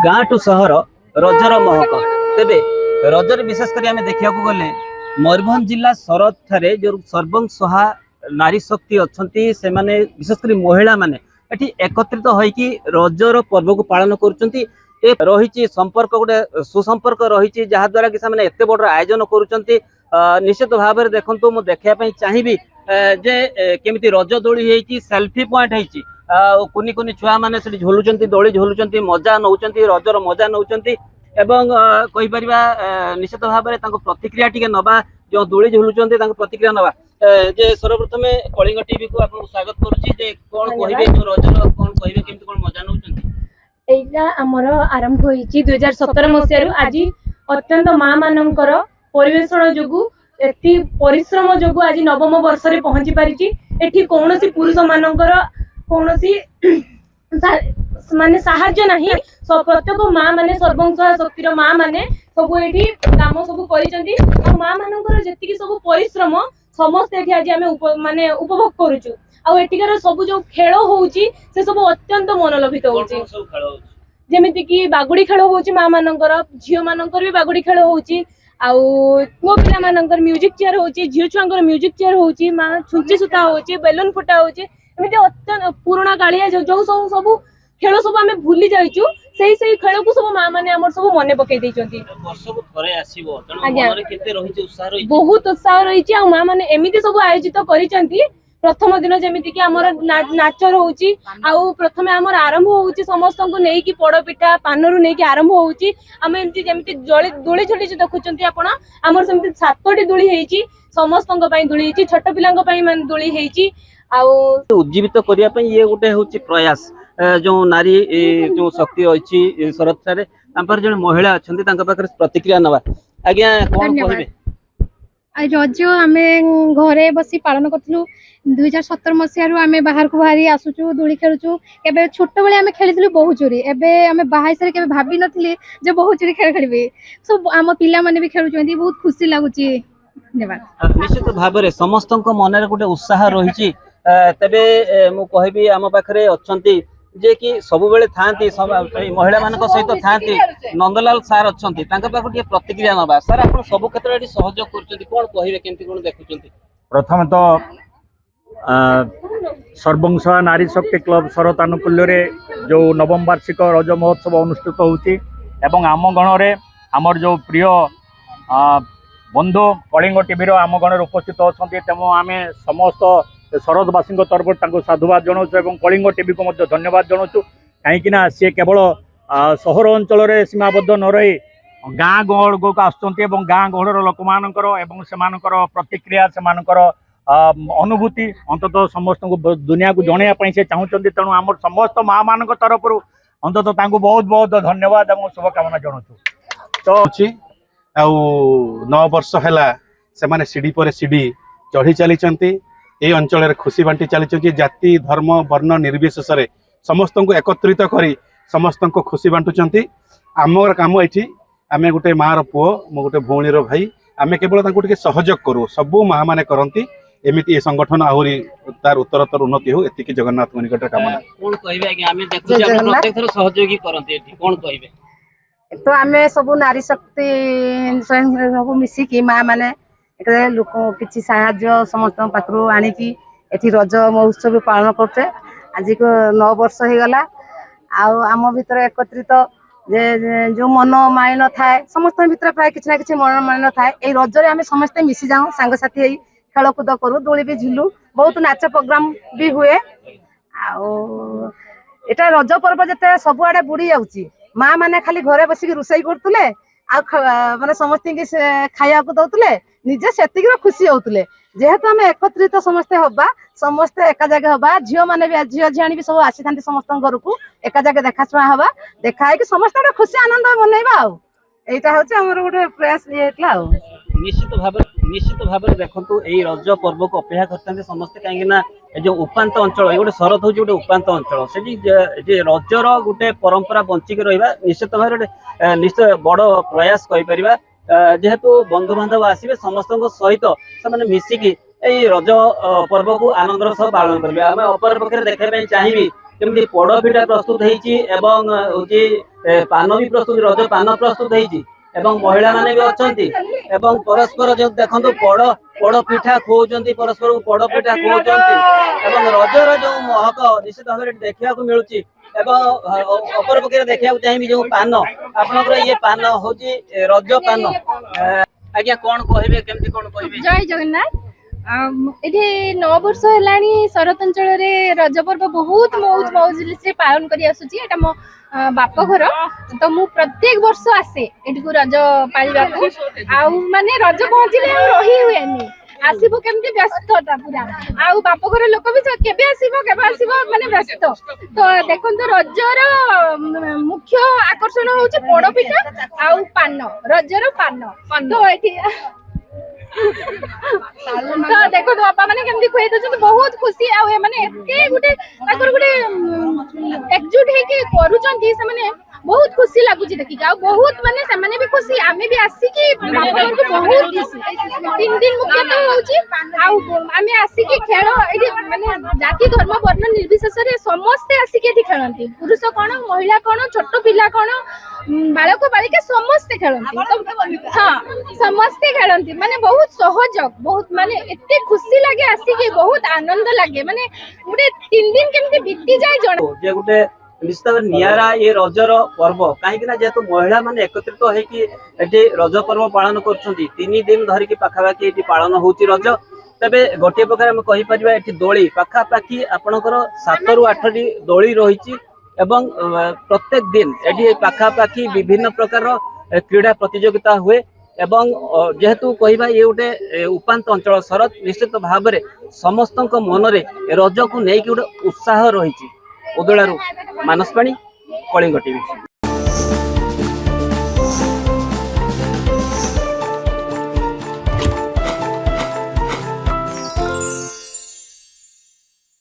गाँ टू सहर रजर महक तेबे रजर विशेषकर आम देखा गले मयूरभंज जिला सरद ठारे जो सर्वसहा नारी शक्ति अच्छा से माने विशेषकर महिला माने एठी एकत्रित होइकी रजर पर्व को पालन करुचंती रही संपर्क गोटे सुसंपर्क रही जहाद्वारा कि से एत बड़ आयोजन करुचंती निश्चित भाव में देखु मुझे देखापी चाहिए जे केमिति रज दोली होती सेल्फी पॉइंट होती कुनी कुनी छुआ मैंने झुलुंट दोली झुलुंट मजा नौ रजर मजा नौ कहीपर निश्चित भाव में प्रतिक्रिया टी नवा जो दोली झुलुंट प्रतिक्रिया नवा जे सर्वप्रथम कलिंग टीवी को आपको स्वागत करुच्ची कौन कहे रजर कौन कहे केमती कौन मजा नौ एटा आमर आरंभ होईची 2017 मसियारु आज अत्यंत माँ मानकर परिवेषण जोगु एति परिश्रम जोगु आज नवम वर्ष रे पहुंची पारिची एठी कोनोसी पुरुष मानकर कोनोसी माने साहाय्य नाही प्रत्येक माँ माने सर्वंसहा शक्तिर माँ माने सब एठी काम सब करिसंती माँ मानकर जेतिकी सब परिश्रम समस्त एठी आज आमे माने उपभोग करूछु आ एठिकार सब जो खेल होउची से सब अत्यंत मनलोभित होउची जेमिति कि बागुड़ी खेल होउची माँ मानकर झियो मानकर भी बागुड़ी खेल होउची आउ पुओ पिला मानकर म्यूजिक चेयर होउची झियो छुआंकर म्यूजिक चेयर होउची माँ छुंची सुता होउची बेलून फुटा होउची एमिति अत्यंत पुराना कालिया जो सब खेल सब आमे भूली जाइचु सेही खेल को सब माँ माने हमर सब मने पकई दैचंती वर्ष को थरे आसीबो तण मनरे केते रहिचे उत्साह रहिचे बहुत उत्साह रहिचे आ माँ माने एमिति सब आयोजित करिसंती प्रथम दिन जमीती कि आमर नाच रोची आउ प्रथम आमर आरंभ होउची समस्त को नहीं कि पड़ पिठा पानरु नहीं कि आरंभ होउची आम एमती जमीती दोली छोटी देखुचंती आपण आमर सेमती 7टी दोली हेची समस्तंग पई दोली हेची छोट पिलांग पई मान दोली हेची आउ उज्जीवित करिया पई ये गोटे होची प्रयास जो नारी जो शक्ति अछि शरद ठारे तांपर जण महिला अछंती तांका पाखर प्रतिक्रिया नवा आज्ञा कोन कहिबे रज आम घरे बसी पालन करूँ 2017 मसीह आम बाहर को बाहरी आसुचु दोली खेलुचु केबे छोट बेले आम खेली बहु चोरी एबे आम बाहा सारे केबे भाबी नथिले जे बहु चोरी खेल खेलिबे सब आम पिला माने भी खेलुचंती बहुत खुशी लागुची धन्यवाद निश्चित भाव में समस्त मन में गोटे उत्साह रही तेबे मु कहबी आम पाखरे अछंती जे कि सब बेले थांती महिला मान सहित थांती नंदलाल सार अच्छी प्रतिक्रिया नवा सार आप सब क्षेत्र में सहयोग कर कौन कहे केमती कौन देखुं प्रथम तो सर्वंसहा नारी शक्ति क्लब शरत आनुकूल्य जो नवम वार्षिक रज महोत्सव अनुष्ठित होती आम गण में आमर जो प्रिय बंधु कलिंग टीवी आम गण उपस्थित अच्छा तेणु आम समस्त शरदवासी तरफ साधुवाद जनाऊँ कलिंग टीवी को धन्यवाद जनाऊँ कहीं सी केवल सहर अंचल सीमाबद्ध न रही गाँ गहल को आसुँच गाँ गहल लोक मान प्रतिक्रिया से अनुभूति अंतत समस्त को दुनिया को जनवाई से चाहते तेणु आम समस्त माँ मान तरफ अंतत बहुत बहुत धन्यवाद और शुभकामना जनाऊँ तो अच्छी 9 वर्ष है से सीढ़ी पर सीढ़ी चढ़ी चली ये अंचल खुशी बांटी चली जाति धर्म वर्ण निर्विशेष समस्त को एकत्रित कर समस्त को खुशी बांटुंट आमर कम ये आम गोटे माँ पुओ मो गोटे भौणीर भाई आम केवल सहयोग करूँ सबू माँ मैंने करती एमती संगठन आहरी तार उत्तरोत्तर उन्नति हो एति जगन्नाथ निकट कामना कौन कहबे सहयोगी करते कौन कहबे तो आम सब नारी शक्ति सब मिसिकी माँ मैंने लोक किसी साहाय्य समस्त पाखु आणिकी एठी रज महोत्सव पालन करते आज को 9 वर्ष हो गला आम भीतर एकत्रित जे जो मन मालिन थाए समस्त भीतर प्राय किसी ना कि मन मालिन थाए ये रजरे आम समस्ते मिसी जाऊँ सांगसाथी खेलकूद करूँ दोली भी झुलू बहुत नाच प्रोग्राम भी हुए आटा रज पर्व जिते सबुआड़े बुड़ी जाऊँगी माँ मैंने खाली घरे बसिक रोसई करते माने समस्त खाया दौले निजे से खुशी होते जेहेतु आम एकत्रित समस्ते हवा समस्ते एका जगह हवा झील मैंने भी झील झीणी भी सब आसी था समस्त घर को एका जगह देखाशुणा हवा देखाई समस्त गोटे खुशी आनंद मनइबा आईटा हूँ गोटे प्रयास निश्चित भाव में देखो यही रज पर्व को अपेक्षा करते समस्ते कहीं जो उपात अंचल ये गोटे शरद हूँ गोटे उपात अंचल से रजर गोटे परंपरा बंचिक रहा निश्चित भाव निश्चित बड़ प्रयास कहीपर जेहेतु बंधु बांधव आसवे समस्त सहित से मिसिकी रज पर्व को आनंदर सह पालन करेंगे आम अपर पक्ष देखा चाहिए केमती पोड़पिठा प्रस्तुत होती पान भी प्रस्तुत रज पान प्रस्तुत होती महिला माने भी अच्छी एवं परस्पर जो देखो पोड़ पिठा खुआउछंती परस्पर को पोड़ पिठा खुआउछंती रजर जो महक निश्चित भाव देखा मिलूँ अपर पक्षे देखा चाहिए जो पान आपनकर ये पान हूँ रज पान आज्ञा कौन कहे केमती कौन कहे जय जगन्नाथ ये 9 वर्ष है शरत अंचल रज पर्व बहुत मौज मौज से पालन कर आसुची एटा मो बाप घर तो मु प्रत्येक वर्ष आसे एटी को रज पालिबा को आ माने रज पहुंचले रही हुएनी आसीबो केमती व्यस्तता पूरा आ बाप घर लोक भी केबे आसीबो माने व्यस्त तो देखन तो रजर मुख्य आकर्षण होची पोड़ पिठा आ पान रजर पान तो एठी तो देखो तो बापा माने केमती खुए दछन बहुत खुशी आ माने एते गुटे ताकर गुटे एकजुट हे के करूचंती से माने बहुत खुशी लागुची देखि आ बहुत माने से माने भी खुशी आमे भी आसी कि बापा को बहुत खुशी 3 दिन मुख्य तो होची आ आमे आसी कि खेल एठी माने जाति धर्म वर्ण निर्विशेष रे समस्त आसी के एठी खेलंती पुरुष कोन महिला कोन छोट पिला कोन बालक बालिका समस्त खेलंती हां समस्त खेलंती माने बहुत सहयोग बहुत माने एते खुशी लागे आसी कि बहुत आनंद लागे माने गुटे 3 दिन केमते बीती जाय जण जे गुटे निश्चित भाव नियारा ये रजर पर्व कहीं जेहेतु महिला माने एकत्रित होती रज पर्व पालन कर 3 दिन धरिकी पाखापाखि ये पालन होची रज तेबे गोटे प्रकार आम कहीपर ये दोली पाखापाखि आपणकर 7 ରୁ 8 दोली रही एवं प्रत्येक दिन ये पाखापाखि विभिन्न प्रकार क्रीड़ा प्रतियोगिता हुए एवं जेहेतु कहवा ये गोटे उपांत अंचल शरत निश्चित भाव में समस्त मनरे रज को लेकिन गोटे उत्साह रही उदलारू मानस पाणी कलिंग टीवी।